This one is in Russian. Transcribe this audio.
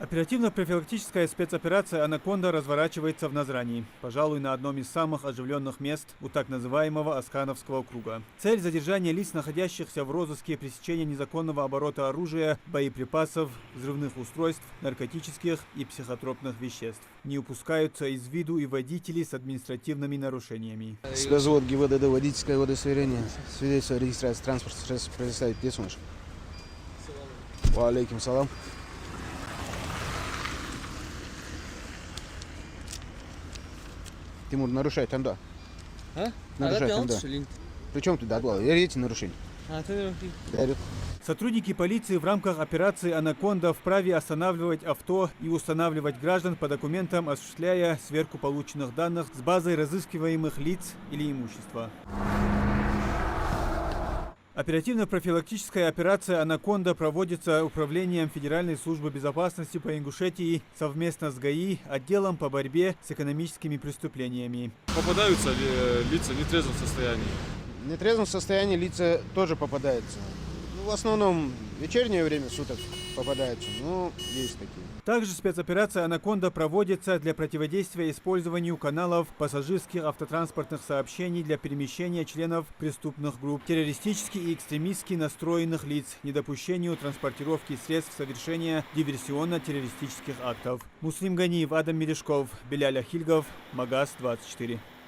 Оперативно-профилактическая спецоперация «Анаконда» разворачивается в Назрани, пожалуй, на одном из самых оживленных мест у так называемого Аскановского круга. Цель – задержания лиц, находящихся в розыске, пресечения незаконного оборота оружия, боеприпасов, взрывных устройств, наркотических и психотропных веществ. Не упускаются из виду и водители с административными нарушениями. Спецвод ГИБДД, водительское удостоверение, свидетельство о регистрации транспортных средств предоставить песунш. Ва алейкум салам. Тимур, нарушай там, да. Нарушай там, да. Причем ты дадвал? Я эти нарушения. Сотрудники полиции в рамках операции «Анаконда» вправе останавливать авто и устанавливать граждан по документам, осуществляя сверку полученных данных с базой разыскиваемых лиц или имущества. Оперативно-профилактическая операция «Анаконда» проводится Управлением Федеральной службы безопасности по Ингушетии совместно с ГАИ, отделом по борьбе с экономическими преступлениями. Попадаются ли лица в нетрезвом состоянии? В нетрезвом состоянии лица тоже попадаются. Ну, в основном вечернее время суток попадаются, но есть такие. Также спецоперация «Анаконда» проводится для противодействия использованию каналов пассажирских автотранспортных сообщений для перемещения членов преступных групп, террористически и экстремистски настроенных лиц, недопущению транспортировки средств совершения диверсионно-террористических актов. Муслим Ганиев, Адам Мережков, Беляля Хильгов, Магаз 24.